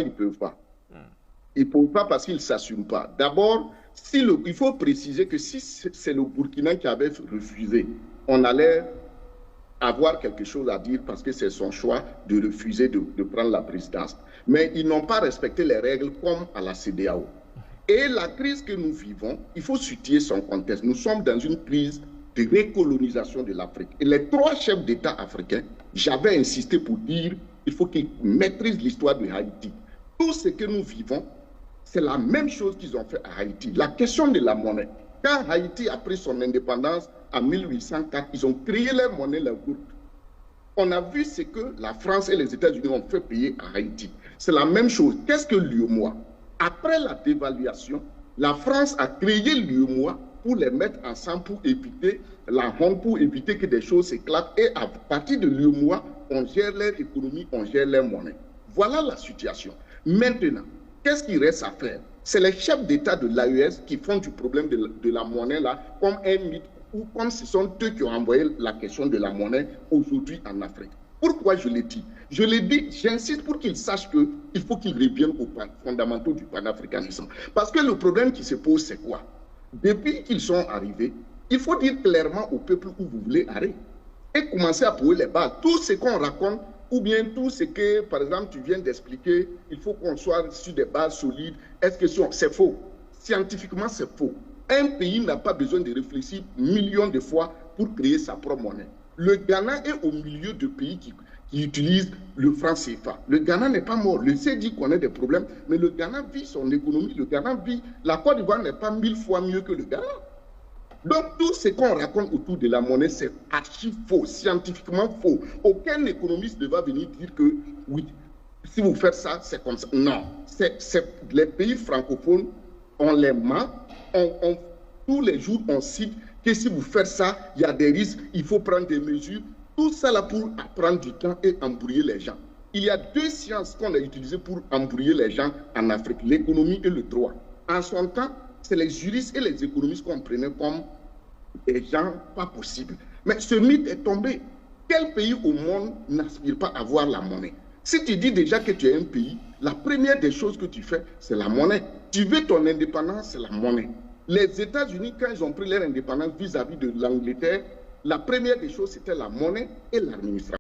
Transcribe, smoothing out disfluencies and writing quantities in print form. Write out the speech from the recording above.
ils ne peuvent pas. Ils ne peuvent pas parce qu'ils ne s'assument pas. D'abord, il faut préciser que si c'est le Burkina qui avait refusé, on allait avoir quelque chose à dire parce que c'est son choix de refuser de prendre la présidence. Mais ils n'ont pas respecté les règles comme à la CEDEAO. Et la crise que nous vivons, il faut situer son contexte. Nous sommes dans une crise de récolonisation de l'Afrique. Et les 3 chefs d'État africains, j'avais insisté pour dire qu'il faut qu'ils maîtrisent l'histoire de Haïti. Tout ce que nous vivons, c'est la même chose qu'ils ont fait à Haïti. La question de la monnaie. Quand Haïti a pris son indépendance en 1804, ils ont créé leur monnaie, leur groupe. On a vu ce que la France et les États-Unis ont fait payer à Haïti. C'est la même chose. Qu'est-ce que l'UEMOA? Après la dévaluation, la France a créé l'UEMOA pour les mettre ensemble, pour éviter la honte, pour éviter que des choses s'éclatent. Et à partir de l'UEMOA, on gère leur économie, on gère leur monnaie. Voilà la situation. Maintenant, qu'est-ce qu'il reste à faire? C'est les chefs d'État de l'AES qui font du problème de la monnaie là comme un mythe, ou comme ce sont eux qui ont envoyé la question de la monnaie aujourd'hui en Afrique. Pourquoi je l'ai dit? Je l'ai dit, j'insiste pour qu'ils sachent qu'il faut qu'ils reviennent aux fondamentaux du panafricanisme. Parce que le problème qui se pose, c'est quoi? Depuis qu'ils sont arrivés, il faut dire clairement au peuple où vous voulez aller et commencer à poser les bases. Tout ce qu'on raconte, ou bien tout ce que, par exemple, tu viens d'expliquer, il faut qu'on soit sur des bases solides. Est-ce que c'est faux? Scientifiquement, c'est faux. Un pays n'a pas besoin de réfléchir millions de fois pour créer sa propre monnaie. Le Ghana est au milieu de pays qui utilisent le franc CFA. Le Ghana n'est pas mort. Le C dit qu'on a des problèmes, mais le Ghana vit son économie. Le Ghana vit. La Côte d'Ivoire n'est pas 1000 fois mieux que le Ghana. Donc, tout ce qu'on raconte autour de la monnaie, c'est archi faux, scientifiquement faux. Aucun économiste ne va venir dire que, oui, si vous faites ça, c'est comme ça. Non. Les pays francophones, on les ment. Tous les jours, on cite que si vous faites ça, il y a des risques, il faut prendre des mesures. Tout ça là pour prendre du temps et embrouiller les gens. Il y a 2 sciences qu'on a utilisées pour embrouiller les gens en Afrique, l'économie et le droit. En son temps, c'est les juristes et les économistes qu'on prenait comme des gens pas possibles. Mais ce mythe est tombé. Quel pays au monde n'aspire pas à avoir la monnaie? Si tu dis déjà que tu es un pays, la première des choses que tu fais, c'est la monnaie. Tu veux ton indépendance, c'est la monnaie. Les États-Unis, quand ils ont pris leur indépendance vis-à-vis de l'Angleterre, la première des choses, c'était la monnaie et l'administration.